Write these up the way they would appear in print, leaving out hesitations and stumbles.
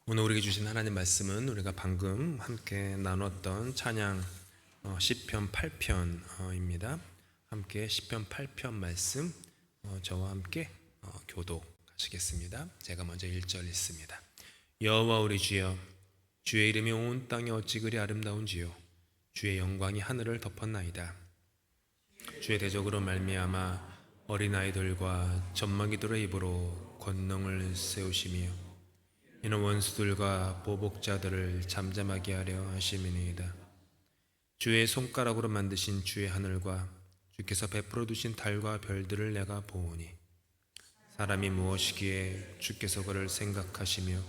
오늘 우리에게 주신 하나님 말씀은 우리가 방금 함께 나눴던 찬양 시편 8편입니다. 함께 시편 8편 말씀 저와 함께 교독하시겠습니다. 제가 먼저 1절 읽습니다. 여호와 우리 주여, 주의 이름이 온 땅에 어찌 그리 아름다운지요. 주의 영광이 하늘을 덮었나이다. 주의 대적으로 말미암아 어린아이들과 젖먹이들의 입으로 권능을 세우시며 이는 원수들과 보복자들을 잠잠하게 하려 하심이니이다. 주의 손가락으로 만드신 주의 하늘과 주께서 베풀어 두신 달과 별들을 내가 보오니 사람이 무엇이기에 주께서 그를 생각하시며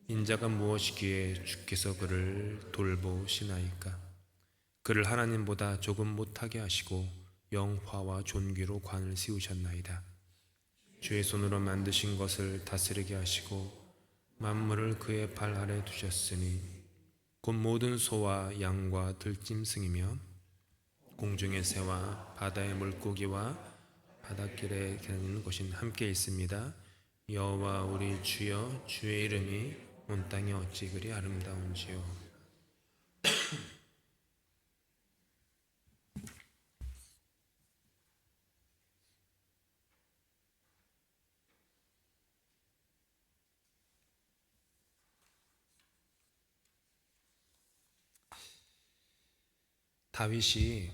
인자가 무엇이기에 주께서 그를 돌보시나이까. 그를 하나님보다 조금 못하게 하시고 영화와 존귀로 관을 씌우셨나이다. 주의 손으로 만드신 것을 다스리게 하시고 만물을 그의 발 아래 두셨으니 곧 모든 소와 양과 들짐승이며 공중의 새와 바다의 물고기와 바닷길에 다니는 것이 함께 있습니다. 여호와 우리 주여, 주의 이름이 온 땅에 어찌 그리 아름다운지요. 다윗이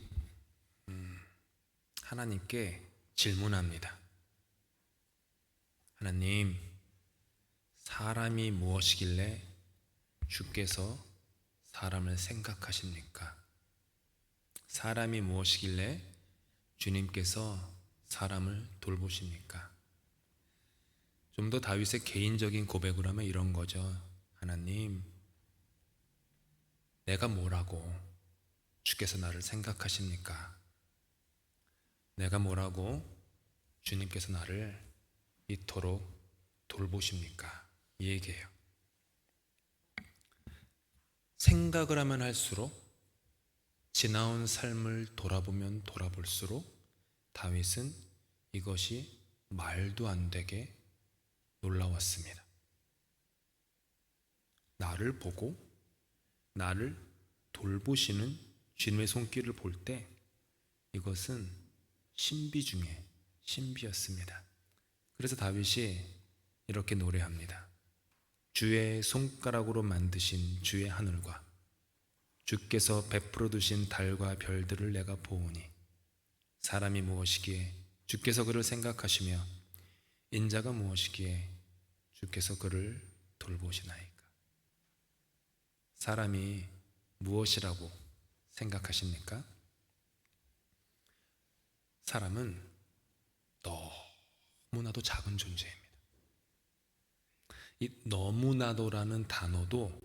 하나님께 질문합니다. 하나님, 사람이 무엇이길래 주께서 사람을 생각하십니까? 사람이 무엇이길래 주님께서 사람을 돌보십니까? 좀 더 다윗의 개인적인 고백을 하면 이런 거죠. 하나님, 내가 뭐라고 주께서 나를 생각하십니까? 내가 뭐라고 주님께서 나를 이토록 돌보십니까? 이 얘기예요. 생각을 하면 할수록, 지나온 삶을 돌아보면 돌아볼수록 다윗은 이것이 말도 안 되게 놀라웠습니다. 나를 보고 나를 돌보시는 주님의 손길을 볼 때 이것은 신비 중에 신비였습니다. 그래서 다윗이 이렇게 노래합니다. 주의 손가락으로 만드신 주의 하늘과 주께서 베풀어 두신 달과 별들을 내가 보오니 사람이 무엇이기에 주께서 그를 생각하시며 인자가 무엇이기에 주께서 그를 돌보시나이까. 사람이 무엇이라고 생각하십니까? 사람은 너무나도 작은 존재입니다. 이 너무나도라는 단어도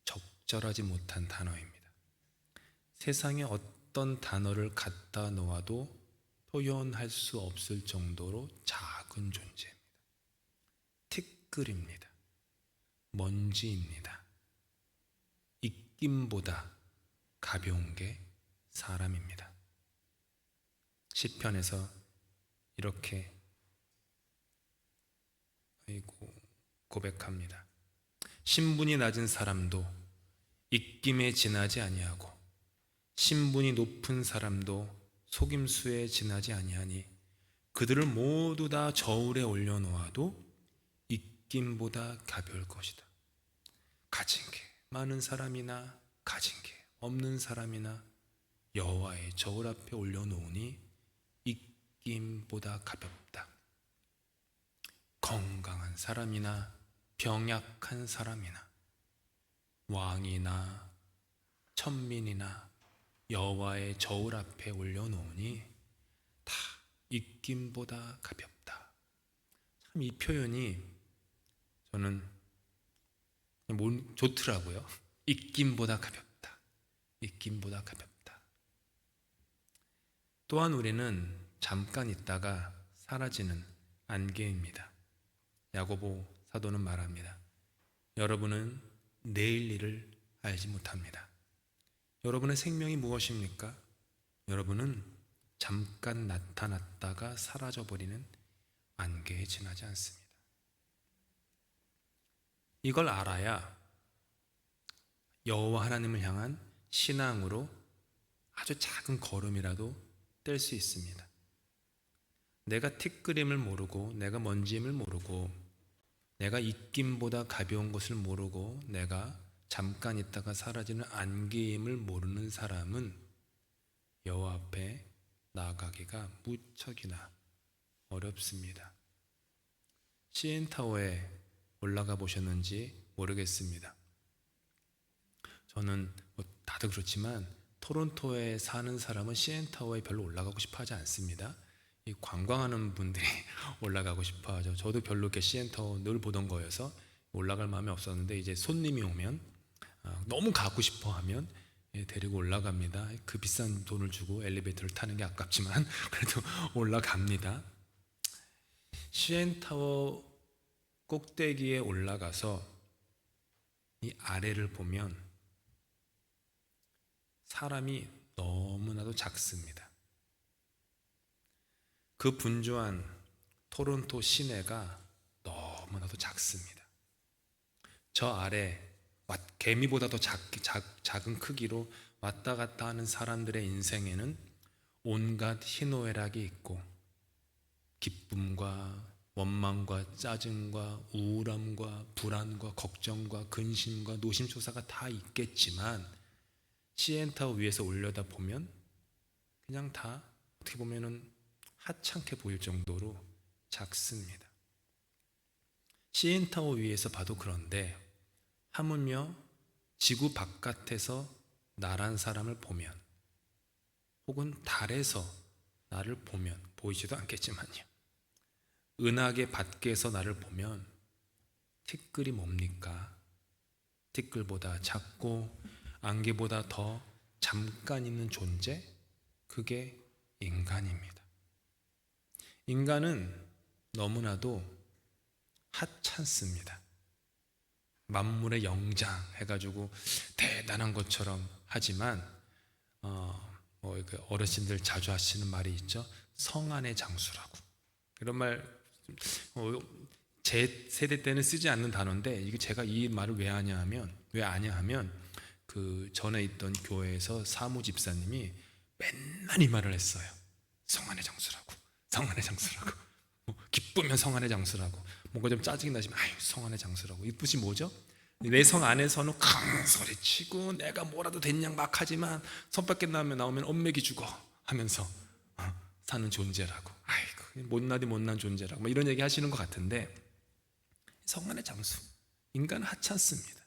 적절하지 못한 단어입니다. 세상에 어떤 단어를 갖다 놓아도 표현할 수 없을 정도로 작은 존재입니다. 티끌입니다. 먼지입니다. 입김보다 가벼운 게 사람입니다. 시편에서 이렇게 고백합니다. 신분이 낮은 사람도 입김에 지나지 아니하고 신분이 높은 사람도 속임수에 지나지 아니하니 그들을 모두 다 저울에 올려놓아도 입김보다 가벼울 것이다. 가진 게 많은 사람이나 가진 게 없는 사람이나 여호와의 저울 앞에 올려놓으니 입김보다 가볍다. 건강한 사람이나 병약한 사람이나 왕이나 천민이나 여호와의 저울 앞에 올려놓으니 다 입김보다 가볍다. 참 이 표현이 저는 좋더라고요. 입김보다 가볍다. 입김보다 가볍다. 또한 우리는 잠깐 있다가 사라지는 안개입니다. 야고보 사도는 말합니다. 여러분은 내일 일을 알지 못합니다. 여러분의 생명이 무엇입니까? 여러분은 잠깐 나타났다가 사라져버리는 안개에 지나지 않습니다. 이걸 알아야 여호와 하나님을 향한 신앙으로 아주 작은 걸음이라도 뗄 수 있습니다. 내가 티끌임을 모르고, 내가 먼지임을 모르고, 내가 입김보다 가벼운 것을 모르고, 내가 잠깐 있다가 사라지는 안개임을 모르는 사람은 여호와 앞에 나아가기가 무척이나 어렵습니다. CN타워에 올라가 보셨는지 모르겠습니다. 저는 다들 그렇지만 토론토에 사는 사람은 CN타워에 별로 올라가고 싶어 하지 않습니다. 이 관광하는 분들이 올라가고 싶어 하죠. 저도 별로 이렇게 CN타워 늘 보던 거여서 올라갈 마음이 없었는데, 이제 손님이 오면 너무 가고 싶어 하면 데리고 올라갑니다. 그 비싼 돈을 주고 엘리베이터를 타는 게 아깝지만 그래도 올라갑니다. CN타워 꼭대기에 올라가서 이 아래를 보면 사람이 너무나도 작습니다. 그 분주한 토론토 시내가 너무나도 작습니다. 저 아래 개미보다 더 작은 크기로 왔다 갔다 하는 사람들의 인생에는 온갖 희노애락이 있고, 기쁨과 원망과 짜증과 우울함과 불안과 걱정과 근심과 노심초사가 다 있겠지만, CN타워 위에서 올려다보면 그냥 다 어떻게 보면은 하찮게 보일 정도로 작습니다. CN타워 위에서 봐도 그런데, 하물며 지구 바깥에서 나란 사람을 보면, 혹은 달에서 나를 보면, 보이지도 않겠지만요, 은하계 밖에서 나를 보면 티끌이 뭡니까? 티끌보다 작고 안개보다 더 잠깐 있는 존재, 그게 인간입니다. 인간은 너무나도 하찮습니다. 만물의 영장 해가지고 대단한 것처럼 하지만 어르신들 자주 하시는 말이 있죠. 성안의 장수라고. 이런 말 제 세대 때는 쓰지 않는 단어인데, 이게 제가 이 말을 왜 아냐 하면 그 전에 있던 교회에서 사무 집사님이 맨날 이 말을 했어요. 성안의 장수라고, 성안의 장수라고. 기쁘면 성안의 장수라고, 뭔가 좀 짜증이 나시면 아유 성안의 장수라고. 이 뜻이 뭐죠? 내 성 안에서는 큰 소리 치고 내가 뭐라도 됐냐 막 하지만 손 밖에 나오면 엄맥이 죽어 하면서 사는 존재라고. 아이고 못나디 못난 존재라고 뭐 이런 얘기 하시는 것 같은데, 성안의 장수, 인간은 하찮습니다.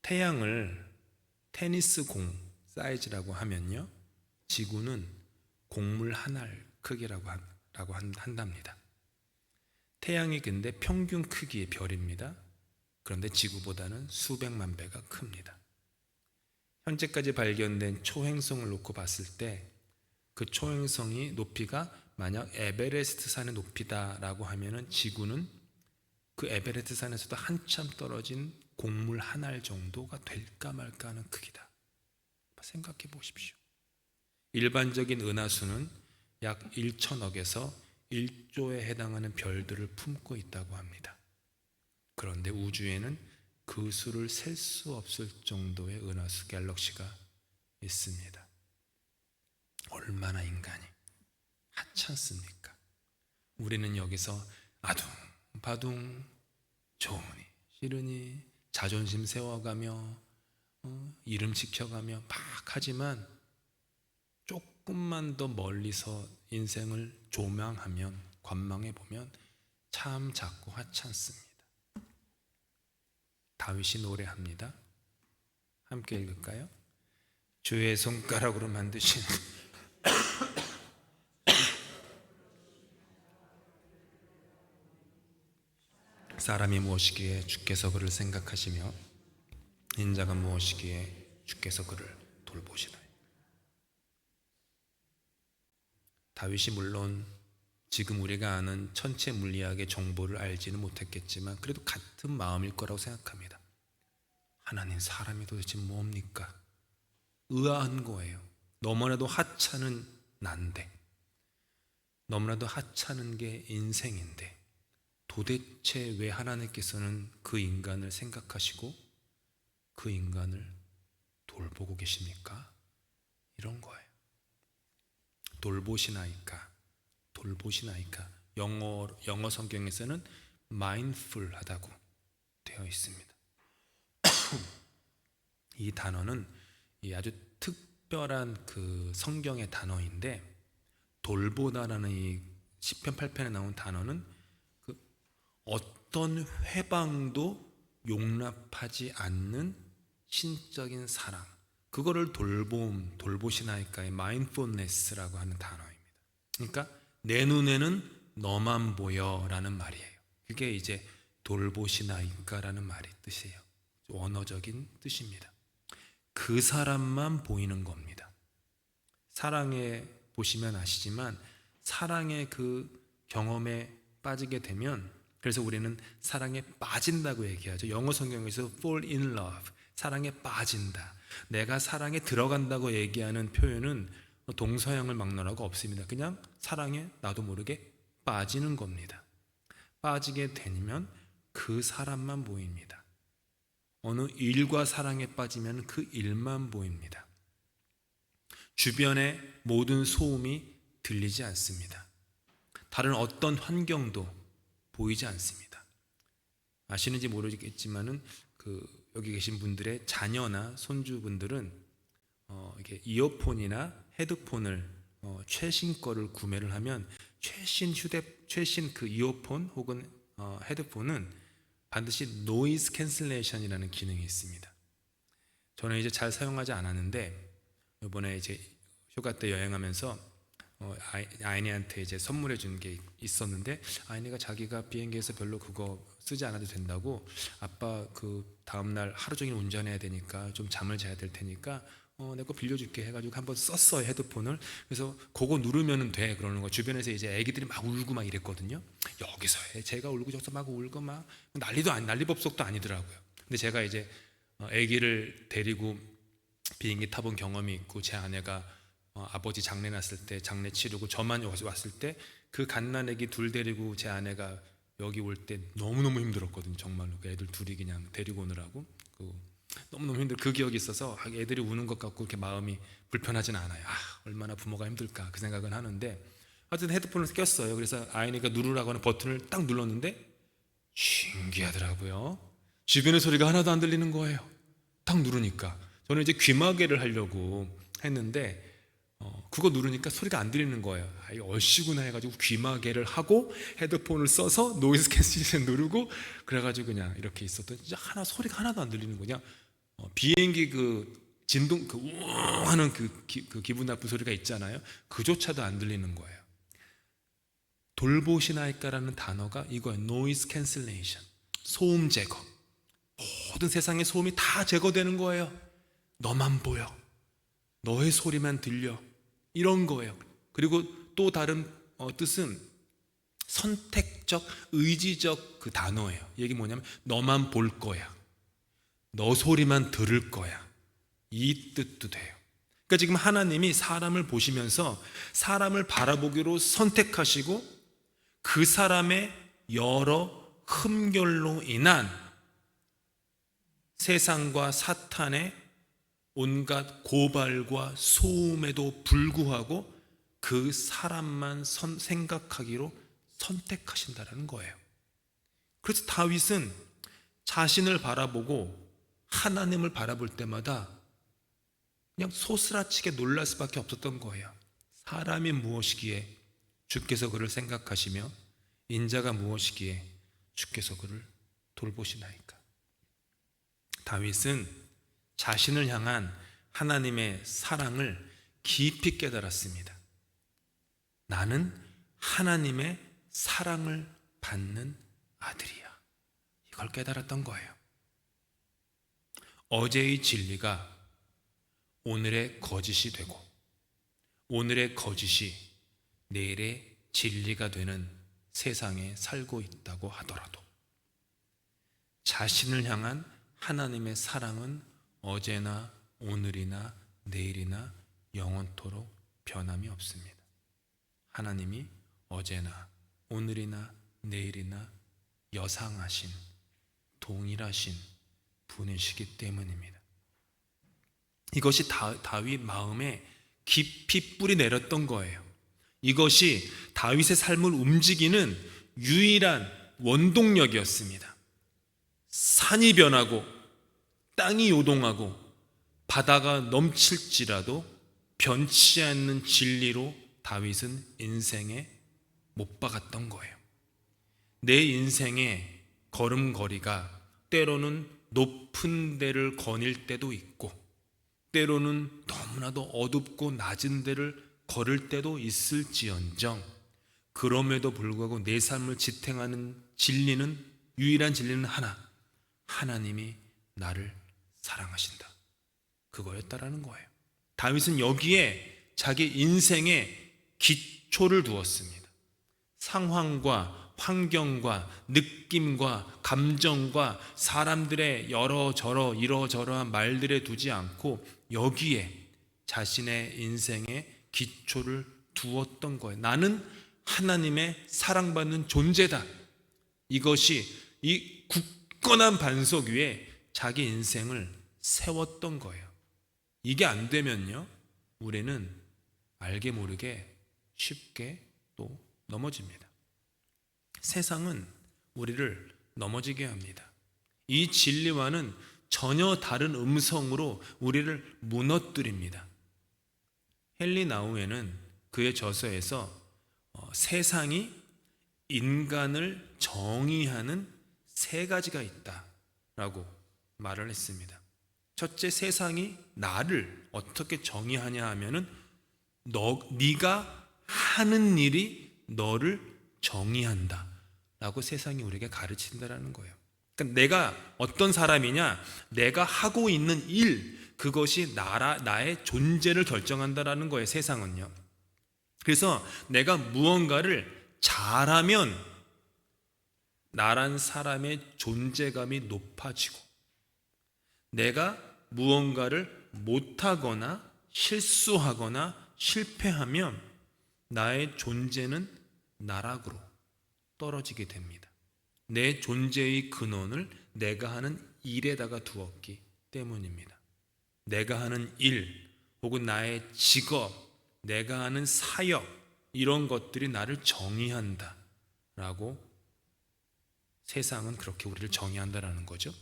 태양을 테니스 공 사이즈라고 하면요, 지구는 곡물 한 알 크기라고 한답니다. 태양이 근데 평균 크기의 별입니다. 그런데 지구보다는 수백만 배가 큽니다. 현재까지 발견된 초행성을 놓고 봤을 때 그 초행성이 높이가 만약 에베레스트 산의 높이다라고 하면은 지구는 그 에베레스트 산에서도 한참 떨어진 곡물 한 알 정도가 될까 말까 하는 크기다. 생각해 보십시오. 일반적인 은하수는 약 1천억에서 1조에 해당하는 별들을 품고 있다고 합니다. 그런데 우주에는 그 수를 셀 수 없을 정도의 은하수 갤럭시가 있습니다. 얼마나 인간이 하찮습니까? 우리는 여기서 아둥바둥 좋으니 싫으니 자존심 세워가며 이름 지켜가며 막 하지만, 조금만 더 멀리서 인생을 조망하면, 관망해 보면 참 작고 하찮습니다. 다윗이 노래합니다. 함께 읽을까요? 주의 손가락으로 만드신 사람이 무엇이기에 주께서 그를 생각하시며 인자가 무엇이기에 주께서 그를 돌보시나요? 다윗이 물론 지금 우리가 아는 천체 물리학의 정보를 알지는 못했겠지만 그래도 같은 마음일 거라고 생각합니다. 하나님, 사람이 도대체 뭡니까? 의아한 거예요. 너무나도 하찮은 난데, 너무나도 하찮은 게 인생인데 도대체 왜 하나님께서는 그 인간을 생각하시고 그 인간을 돌보고 계십니까? 이런 거예요. 돌보시나이까, 돌보시나이까. 영어 성경에서는 mindful하다고 되어 있습니다. 이 단어는 아주 특별한 그 성경의 단어인데, 돌보다라는 이 시편 8편에 나온 단어는 그 어떤 회방도 용납하지 않는 신적인 사랑, 그거를 돌보시나이까의 mindfulness라고 하는 단어입니다. 그러니까 내 눈에는 너만 보여라는 말이에요. 그게 이제 돌보시나이까라는 말의 뜻이에요. 원어적인 뜻입니다. 그 사람만 보이는 겁니다. 사랑에 보시면 아시지만 사랑의 그 경험에 빠지게 되면, 그래서 우리는 사랑에 빠진다고 얘기하죠. 영어 성경에서 fall in love, 사랑에 빠진다. 내가 사랑에 들어간다고 얘기하는 표현은 동서양을 막론하고 없습니다. 그냥 사랑에 나도 모르게 빠지는 겁니다. 빠지게 되면 그 사람만 보입니다. 어느 일과 사랑에 빠지면 그 일만 보입니다. 주변의 모든 소음이 들리지 않습니다. 다른 어떤 환경도 보이지 않습니다. 아시는지 모르겠지만은 여기 계신 분들의 자녀나 손주분들은 이게 이어폰이나 헤드폰을 최신 거를 구매를 하면 최신 그 이어폰 혹은 헤드폰은 반드시 노이즈 캔슬레이션이라는 기능이 있습니다. 저는 이제 잘 사용하지 않았는데 이번에 이제 휴가 때 여행하면서 아이니한테 이제 선물해 준 게 있었는데, 아이니가 자기가 비행기에서 별로 그거 쓰지 않아도 된다고, 아빠 그 다음날 하루 종일 운전해야 되니까 좀 잠을 자야 될 테니까 내 거 빌려줄게 해가지고 한번 썼어요, 헤드폰을. 그래서 그거 누르면 돼 그러는 거. 주변에서 이제 애기들이 막 울고 막 이랬거든요. 여기서 제가 울고 저기서 막 울고 막 난리법석도 아니더라고요. 근데 제가 이제 애기를 데리고 비행기 타본 경험이 있고, 제 아내가 아버지 장례 났을 때 장례 치르고 저만 왔을 때 그 갓난아기 둘 데리고 제 아내가 여기 올 때 너무너무 힘들었거든요. 정말로 그 애들 둘이 그냥 데리고 오느라고 너무너무 힘들, 그 기억이 있어서 애들이 우는 것 같고 그렇게 마음이 불편하진 않아요. 얼마나 부모가 힘들까 그 생각은 하는데, 하여튼 헤드폰을 꼈어요. 그래서 아이니가 누르라고 하는 버튼을 딱 눌렀는데 신기하더라고요. 주변의 소리가 하나도 안 들리는 거예요. 딱 누르니까. 저는 이제 귀마개를 하려고 했는데 그거 누르니까 소리가 안 들리는 거예요. 얼씨구나 해가지고 귀마개를 하고 헤드폰을 써서 노이즈 캔슬레이션 누르고 그래가지고 그냥 이렇게 있었더니 진짜 소리가 하나도 안 들리는 거냐. 비행기 그 진동 그 우웅 하는 그 기분 나쁜 소리가 있잖아요. 그조차도 안 들리는 거예요. 돌보시나이까라는 단어가 이거예요. 노이즈 캔슬레이션, 소음 제거. 모든 세상의 소음이 다 제거되는 거예요. 너만 보여, 너의 소리만 들려, 이런 거예요. 그리고 또 다른 뜻은 선택적, 의지적 그 단어예요. 이게 뭐냐면 너만 볼 거야, 너 소리만 들을 거야, 이 뜻도 돼요. 그러니까 지금 하나님이 사람을 보시면서 사람을 바라보기로 선택하시고 그 사람의 여러 흠결로 인한 세상과 사탄의 온갖 고발과 소음에도 불구하고 그 사람만 생각하기로 선택하신다는 거예요. 그래서 다윗은 자신을 바라보고 하나님을 바라볼 때마다 그냥 소스라치게 놀랄 수밖에 없었던 거예요. 사람이 무엇이기에 주께서 그를 생각하시며 인자가 무엇이기에 주께서 그를 돌보시나이까. 다윗은 자신을 향한 하나님의 사랑을 깊이 깨달았습니다. 나는 하나님의 사랑을 받는 아들이야. 이걸 깨달았던 거예요. 어제의 진리가 오늘의 거짓이 되고 오늘의 거짓이 내일의 진리가 되는 세상에 살고 있다고 하더라도 자신을 향한 하나님의 사랑은 어제나 오늘이나 내일이나 영원토록 변함이 없습니다. 하나님이 어제나 오늘이나 내일이나 여상하신, 동일하신 분이시기 때문입니다. 이것이 다윗 마음에 깊이 뿌리 내렸던 거예요. 이것이 다윗의 삶을 움직이는 유일한 원동력이었습니다. 산이 변하고 땅이 요동하고 바다가 넘칠지라도 변치 않는 진리로 다윗은 인생에 못 박았던 거예요. 내 인생의 걸음걸이가 때로는 높은 데를 거닐 때도 있고 때로는 너무나도 어둡고 낮은 데를 걸을 때도 있을지언정 그럼에도 불구하고 내 삶을 지탱하는 진리는, 유일한 진리는 하나, 하나님이 나를 사랑하신다, 그거였다라는 거예요. 다윗은 여기에 자기 인생의 기초를 두었습니다. 상황과 환경과 느낌과 감정과 사람들의 이러저러한 말들에 두지 않고 여기에 자신의 인생의 기초를 두었던 거예요. 나는 하나님의 사랑받는 존재다. 이것이 이 굳건한 반석 위에 자기 인생을 세웠던 거예요. 이게 안 되면요, 우리는 알게 모르게 쉽게 또 넘어집니다. 세상은 우리를 넘어지게 합니다. 이 진리와는 전혀 다른 음성으로 우리를 무너뜨립니다. 헨리 나우에는 그의 저서에서 세상이 인간을 정의하는 세 가지가 있다라고 말을 했습니다. 첫째, 세상이 나를 어떻게 정의하냐 하면은 네가 하는 일이 너를 정의한다 라고 세상이 우리에게 가르친다라는 거예요. 그러니까 내가 어떤 사람이냐, 내가 하고 있는 일, 그것이 나의 존재를 결정한다라는 거예요, 세상은요. 그래서 내가 무언가를 잘하면 나란 사람의 존재감이 높아지고, 내가 무언가를 못하거나 실수하거나 실패하면 나의 존재는 나락으로 떨어지게 됩니다. 내 존재의 근원을 내가 하는 일에다가 두었기 때문입니다. 내가 하는 일 혹은 나의 직업, 내가 하는 사역, 이런 것들이 나를 정의한다 라고 세상은 그렇게 우리를 정의한다라는 거죠.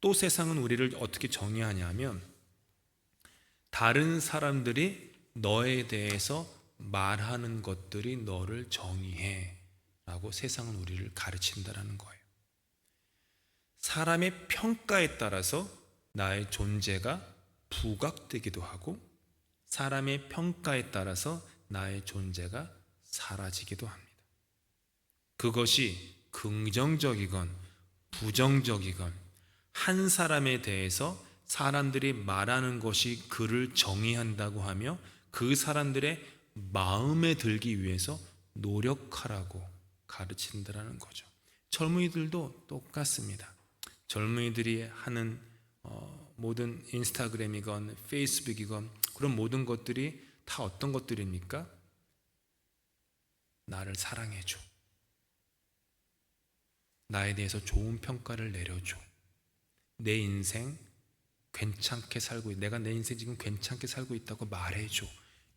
또 세상은 우리를 어떻게 정의하냐면, 다른 사람들이 너에 대해서 말하는 것들이 너를 정의해 라고 세상은 우리를 가르친다라는 거예요. 사람의 평가에 따라서 나의 존재가 부각되기도 하고, 사람의 평가에 따라서 나의 존재가 사라지기도 합니다. 그것이 긍정적이건 부정적이건 한 사람에 대해서 사람들이 말하는 것이 그를 정의한다고 하며 그 사람들의 마음에 들기 위해서 노력하라고 가르친다라는 거죠. 젊은이들도 똑같습니다. 젊은이들이 하는 모든 인스타그램이건 페이스북이건 그런 모든 것들이 다 어떤 것들입니까? 나를 사랑해줘, 나에 대해서 좋은 평가를 내려줘, 내 인생 괜찮게 살고 있다, 내가 내 인생 지금 괜찮게 살고 있다고 말해줘,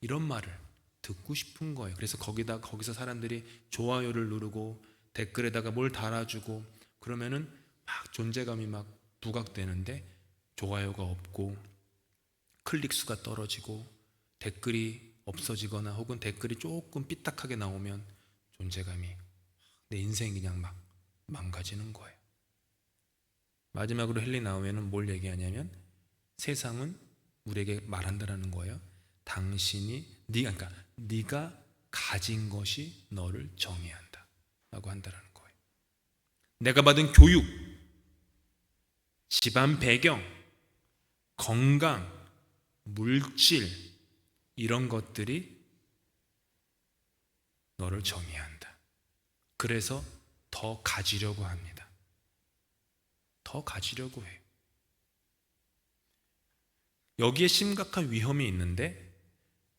이런 말을 듣고 싶은 거예요. 그래서 거기서 사람들이 좋아요를 누르고 댓글에다가 뭘 달아주고 그러면은 막 존재감이 막 부각되는데, 좋아요가 없고 클릭 수가 떨어지고 댓글이 없어지거나 혹은 댓글이 조금 삐딱하게 나오면 존재감이, 내 인생이 그냥 막 망가지는 거예요. 마지막으로 헨리 나우에는 뭘 얘기하냐면, 세상은 우리에게 말한다라는 거예요. 네가 가진 것이 너를 정의한다 라고 한다라는 거예요. 내가 받은 교육, 집안 배경, 건강, 물질, 이런 것들이 너를 정의한다. 그래서 더 가지려고 합니다. 더 가지려고 해요. 여기에 심각한 위험이 있는데,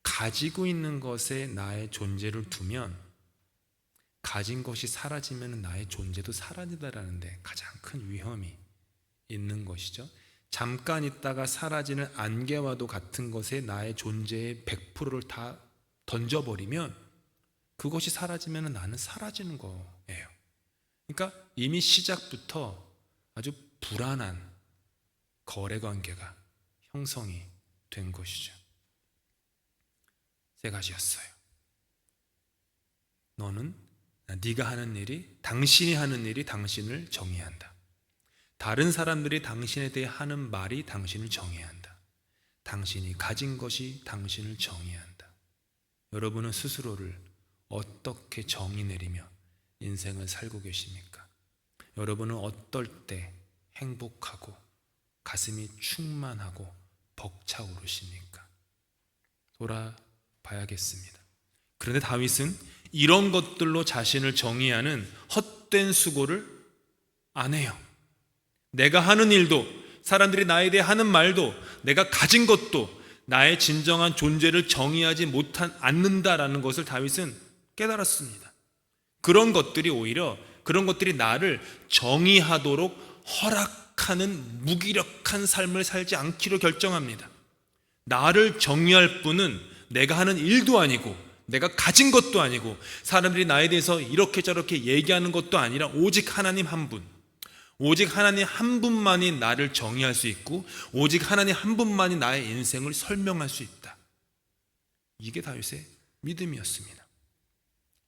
가지고 있는 것에 나의 존재를 두면 가진 것이 사라지면 나의 존재도 사라진다라는 데 가장 큰 위험이 있는 것이죠. 잠깐 있다가 사라지는 안개와도 같은 것에 나의 존재의 100%를 다 던져버리면 그것이 사라지면 나는 사라지는 거예요. 그러니까 이미 시작부터 아주 불안한 거래관계가 형성이 된 것이죠. 세 가지였어요. 너는 네가 하는 일이, 당신이 하는 일이 당신을 정의한다. 다른 사람들이 당신에 대해 하는 말이 당신을 정의한다. 당신이 가진 것이 당신을 정의한다. 여러분은 스스로를 어떻게 정의 내리며 인생을 살고 계십니까? 여러분은 어떨 때 행복하고 가슴이 충만하고 벅차오르십니까? 돌아봐야겠습니다. 그런데 다윗은 이런 것들로 자신을 정의하는 헛된 수고를 안 해요. 내가 하는 일도, 사람들이 나에 대해 하는 말도, 내가 가진 것도 나의 진정한 존재를 정의하지 않는다라는 것을 다윗은 깨달았습니다. 그런 것들이 나를 정의하도록 허락하는 무기력한 삶을 살지 않기로 결정합니다. 나를 정의할 분은 내가 하는 일도 아니고, 내가 가진 것도 아니고, 사람들이 나에 대해서 이렇게 저렇게 얘기하는 것도 아니라 오직 하나님 한 분, 오직 하나님 한 분만이 나를 정의할 수 있고, 오직 하나님 한 분만이 나의 인생을 설명할 수 있다. 이게 다윗의 믿음이었습니다.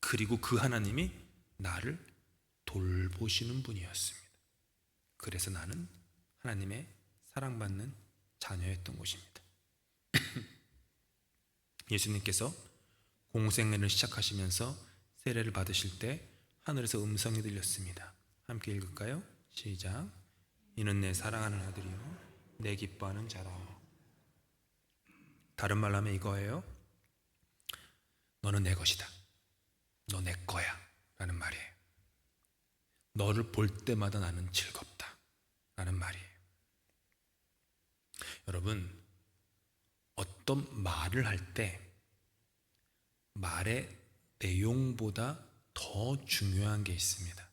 그리고 그 하나님이 나를 돌보시는 분이었습니다. 그래서 나는 하나님의 사랑받는 자녀였던 것입니다. 예수님께서 공생애를 시작하시면서 세례를 받으실 때 하늘에서 음성이 들렸습니다. 함께 읽을까요? 시작. 이는 내 사랑하는 아들이요 내 기뻐하는 자라. 다른 말로 하면 이거예요. 너는 내 것이다. 너 내 거야 라는 말이에요. 너를 볼 때마다 나는 즐겁다 라는 말이에요. 여러분, 어떤 말을 할 때 말의 내용보다 더 중요한 게 있습니다.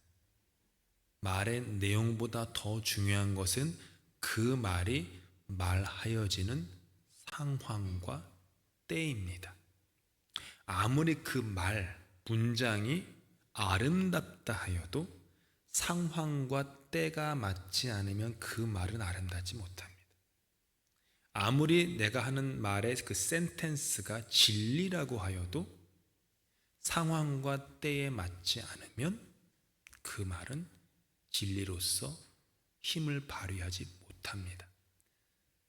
말의 내용보다 더 중요한 것은 그 말이 말하여지는 상황과 때입니다. 아무리 그 문장이 아름답다 하여도 상황과 때가 맞지 않으면 그 말은 아름답지 못합니다. 아무리 내가 하는 말의 그 센텐스가 진리라고 하여도 상황과 때에 맞지 않으면 그 말은 진리로서 힘을 발휘하지 못합니다.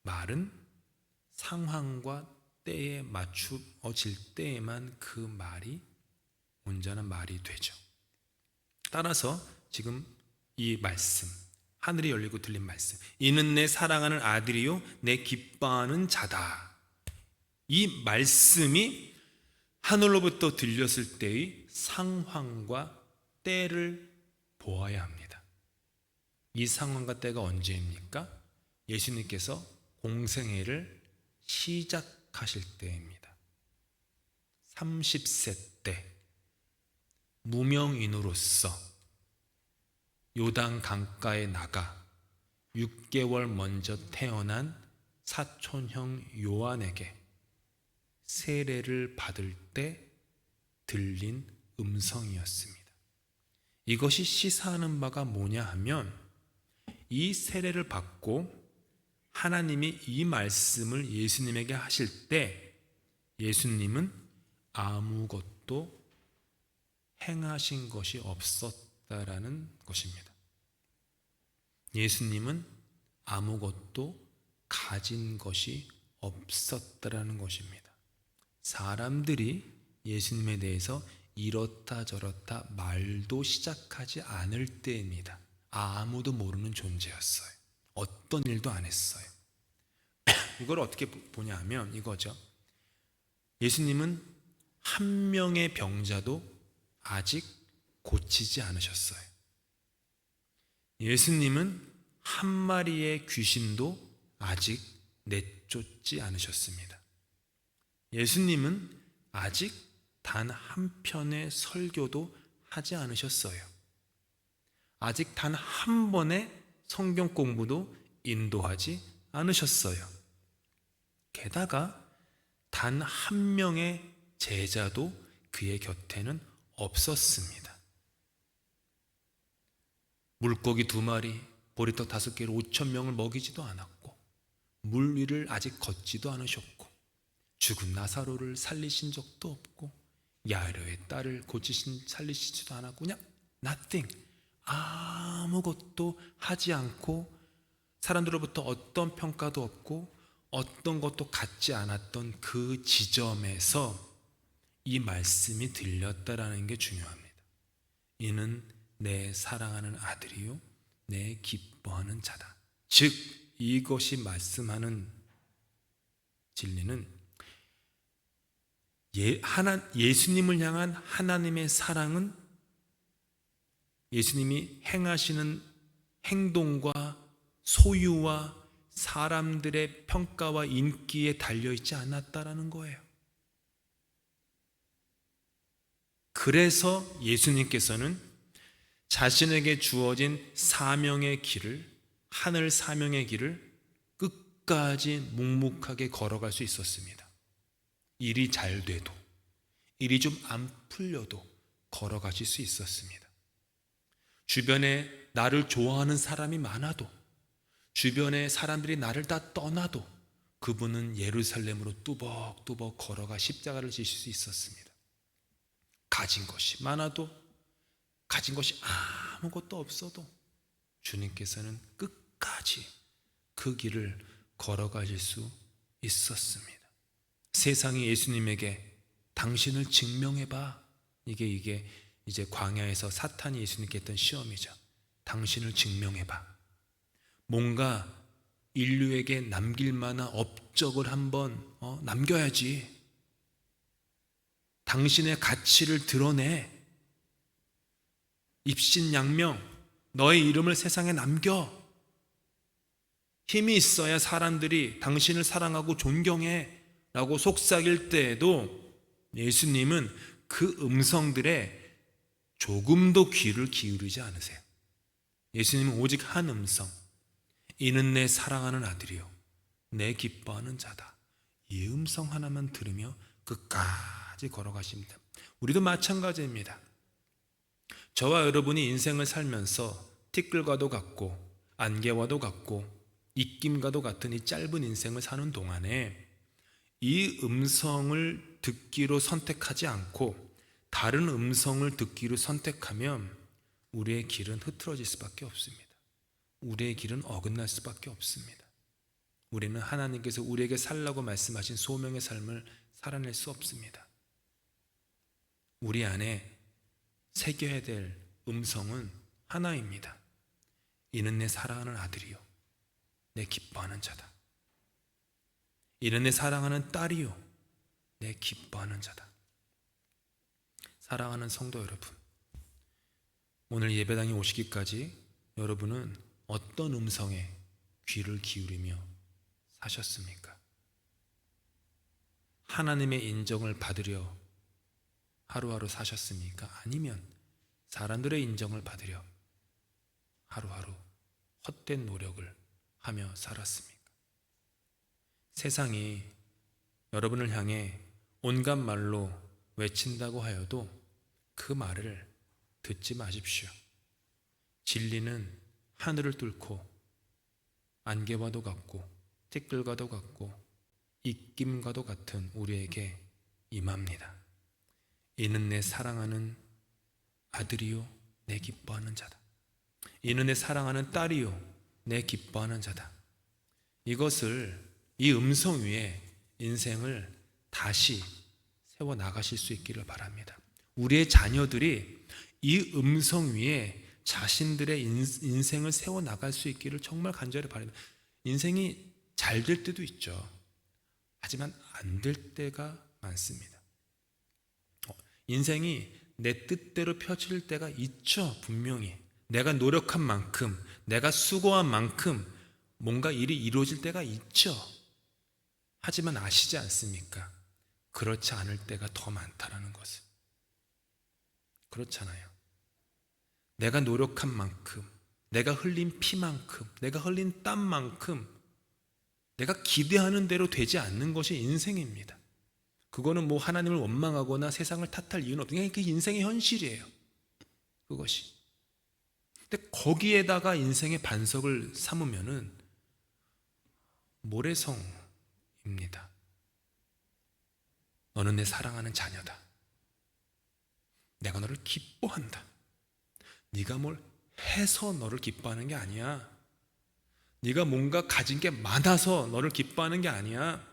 말은 상황과 때에 맞추어질 때에만 그 말이 온전한 말이 되죠. 따라서 지금 이 말씀, 하늘이 열리고 들린 말씀, 이는 내 사랑하는 아들이요 내 기뻐하는 자다. 이 말씀이 하늘로부터 들렸을 때의 상황과 때를 보아야 합니다. 이 상황과 때가 언제입니까? 예수님께서 공생애를 시작하실 때입니다. 30세 때 무명인으로서 요단 강가에 나가 6개월 먼저 태어난 사촌형 요한에게 세례를 받을 때 들린 음성이었습니다. 이것이 시사하는 바가 뭐냐 하면, 이 세례를 받고 하나님이 이 말씀을 예수님에게 하실 때 예수님은 아무것도 행하신 것이 없었다라는 것입니다. 예수님은 아무것도 가진 것이 없었다라는 것입니다. 사람들이 예수님에 대해서 이렇다 저렇다 말도 시작하지 않을 때입니다. 아무도 모르는 존재였어요. 어떤 일도 안 했어요. 이걸 어떻게 보냐 하면 이거죠. 예수님은 한 명의 병자도 아직 고치지 않으셨어요. 예수님은 한 마리의 귀신도 아직 내쫓지 않으셨습니다. 예수님은 아직 단 한 편의 설교도 하지 않으셨어요. 아직 단 한 번의 성경 공부도 인도하지 않으셨어요. 게다가 단 한 명의 제자도 그의 곁에는 없었습니다. 물고기 2마리, 보리떡 5개로 5,000명을 먹이지도 않았고, 물 위를 아직 걷지도 않으셨고, 죽은 나사로를 살리신 적도 없고, 야이로의 딸을 살리시지도 않았고, 그냥 nothing, 아무것도 하지 않고, 사람들로부터 어떤 평가도 없고 어떤 것도 갖지 않았던 그 지점에서 이 말씀이 들렸다라는 게 중요합니다. 이는 내 사랑하는 아들이요 내 기뻐하는 자다. 즉 이것이 말씀하는 진리는 예수님을 향한 하나님의 사랑은 예수님이 행하시는 행동과 소유와 사람들의 평가와 인기에 달려있지 않았다라는 거예요. 그래서 예수님께서는 자신에게 주어진 사명의 길을, 하늘 사명의 길을 끝까지 묵묵하게 걸어갈 수 있었습니다. 일이 잘 돼도, 일이 좀 안 풀려도 걸어가실 수 있었습니다. 주변에 나를 좋아하는 사람이 많아도, 주변의 사람들이 나를 다 떠나도 그분은 예루살렘으로 뚜벅뚜벅 걸어가 십자가를 지실 수 있었습니다. 가진 것이 많아도, 가진 것이 아무것도 없어도 주님께서는 끝까지 그 길을 걸어가실 수 있었습니다. 세상이 예수님에게 당신을 증명해봐, 이게 이제 광야에서 사탄이 예수님께 했던 시험이죠. 당신을 증명해봐. 뭔가 인류에게 남길 만한 업적을 한번 남겨야지. 당신의 가치를 드러내. 입신양명, 너의 이름을 세상에 남겨. 힘이 있어야 사람들이 당신을 사랑하고 존경해 라고 속삭일 때에도 예수님은 그 음성들에 조금도 귀를 기울이지 않으세요. 예수님은 오직 한 음성, 이는 내 사랑하는 아들이요 내 기뻐하는 자다. 이 음성 하나만 들으며 끝까지 걸어가십니다. 우리도 마찬가지입니다. 저와 여러분이 인생을 살면서 티끌과도 같고 안개와도 같고 입김과도 같은 이 짧은 인생을 사는 동안에 이 음성을 듣기로 선택하지 않고 다른 음성을 듣기로 선택하면 우리의 길은 흐트러질 수밖에 없습니다. 우리의 길은 어긋날 수밖에 없습니다. 우리는 하나님께서 우리에게 살라고 말씀하신 소명의 삶을 살아낼 수 없습니다. 우리 안에 새겨야 될 음성은 하나입니다. 이는 내 사랑하는 아들이요 내 기뻐하는 자다. 이는 내 사랑하는 딸이요 내 기뻐하는 자다. 사랑하는 성도 여러분, 오늘 예배당에 오시기까지 여러분은 어떤 음성에 귀를 기울이며 사셨습니까? 하나님의 인정을 받으려 하루하루 사셨습니까? 아니면 사람들의 인정을 받으려 하루하루 헛된 노력을 하며 살았습니까? 세상이 여러분을 향해 온갖 말로 외친다고 하여도 그 말을 듣지 마십시오. 진리는 하늘을 뚫고 안개와도 같고 티끌과도 같고 입김과도 같은 우리에게 임합니다. 이는 내 사랑하는 아들이요 내 기뻐하는 자다. 이는 내 사랑하는 딸이요 내 기뻐하는 자다. 이것을, 이 음성 위에 인생을 다시 세워 나가실 수 있기를 바랍니다. 우리의 자녀들이 이 음성 위에 자신들의 인생을 세워 나갈 수 있기를 정말 간절히 바랍니다. 인생이 잘 될 때도 있죠. 하지만 안 될 때가 많습니다. 인생이 내 뜻대로 펴질 때가 있죠. 분명히 내가 노력한 만큼, 내가 수고한 만큼 뭔가 일이 이루어질 때가 있죠. 하지만 아시지 않습니까? 그렇지 않을 때가 더 많다라는 것을. 그렇잖아요. 내가 노력한 만큼, 내가 흘린 피만큼, 내가 흘린 땀만큼 내가 기대하는 대로 되지 않는 것이 인생입니다. 그거는 뭐 하나님을 원망하거나 세상을 탓할 이유는 없는 게 그 인생의 현실이에요. 그것이. 근데 거기에다가 인생의 반석을 삼으면은 모래성입니다. 너는 내 사랑하는 자녀다. 내가 너를 기뻐한다. 네가 뭘 해서 너를 기뻐하는 게 아니야. 네가 뭔가 가진 게 많아서 너를 기뻐하는 게 아니야.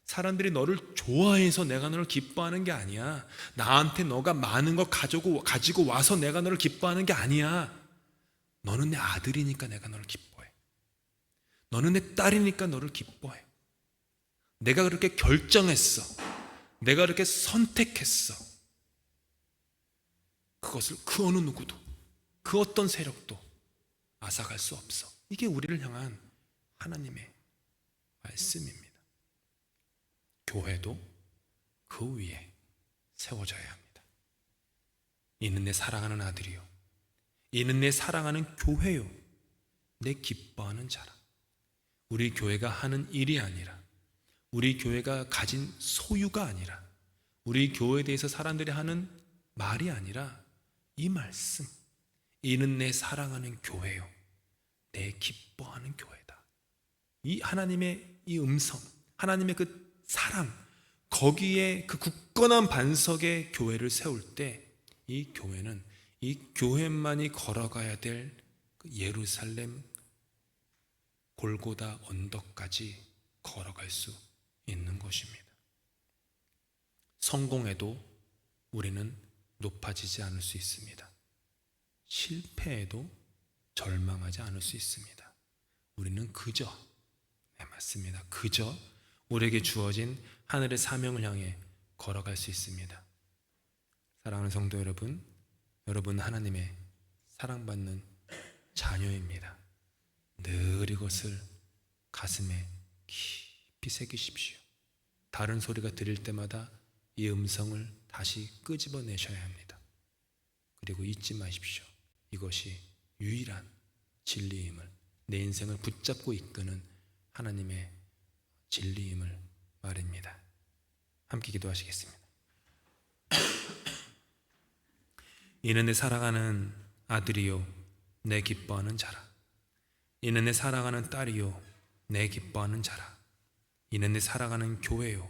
사람들이 너를 좋아해서 내가 너를 기뻐하는 게 아니야. 나한테 너가 많은 거 가지고 와서 내가 너를 기뻐하는 게 아니야. 너는 내 아들이니까 내가 너를 기뻐해. 너는 내 딸이니까 너를 기뻐해. 내가 그렇게 결정했어. 내가 그렇게 선택했어. 그것을 그 어느 누구도, 그 어떤 세력도 앗아갈 수 없어. 이게 우리를 향한 하나님의 말씀입니다. 교회도 그 위에 세워져야 합니다. 이는 내 사랑하는 아들이요, 이는 내 사랑하는 교회요, 내 기뻐하는 자라. 우리 교회가 하는 일이 아니라, 우리 교회가 가진 소유가 아니라, 우리 교회에 대해서 사람들이 하는 말이 아니라 이 말씀, 이는 내 사랑하는 교회요, 내 기뻐하는 교회다. 이 하나님의 이 음성, 하나님의 그 사랑, 거기에 그 굳건한 반석의 교회를 세울 때 이 교회는, 이 교회만이 걸어가야 될 그 예루살렘 골고다 언덕까지 걸어갈 수 있는 것입니다. 성공해도 우리는 높아지지 않을 수 있습니다. 실패해도 절망하지 않을 수 있습니다. 우리는 그저, 네, 맞습니다. 그저 우리에게 주어진 하늘의 사명을 향해 걸어갈 수 있습니다. 사랑하는 성도 여러분, 여러분 하나님의 사랑받는 자녀입니다. 늘 이것을 가슴에 깊이 새기십시오. 다른 소리가 들릴 때마다 이 음성을 다시 끄집어내셔야 합니다. 그리고 잊지 마십시오. 이것이 유일한 진리임을, 내 인생을 붙잡고 이끄는 하나님의 진리임을 말입니다. 함께 기도하시겠습니다. 이는 내 사랑하는 아들이요, 내 기뻐하는 자라. 이는 내 사랑하는 딸이요, 내 기뻐하는 자라. 이는 내 사랑하는 교회요,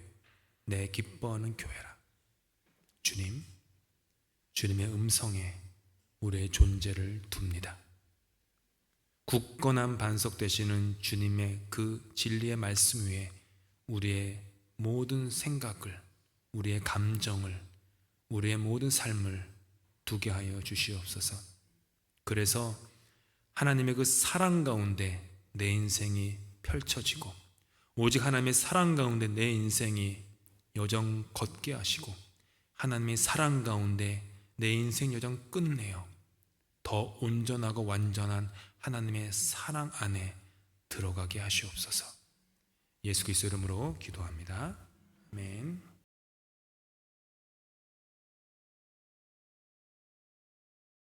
내 기뻐하는 교회라. 주님, 주님의 음성에 우리의 존재를 둡니다. 굳건한 반석 되시는 주님의 그 진리의 말씀 위에 우리의 모든 생각을, 우리의 감정을, 우리의 모든 삶을 두게 하여 주시옵소서. 그래서 하나님의 그 사랑 가운데 내 인생이 펼쳐지고, 오직 하나님의 사랑 가운데 내 인생이 여정 걷게 하시고, 하나님의 사랑 가운데 내 인생 여정 끝내어 더 온전하고 완전한 하나님의 사랑 안에 들어가게 하시옵소서. 예수 그리스도 이름으로 기도합니다. 아멘.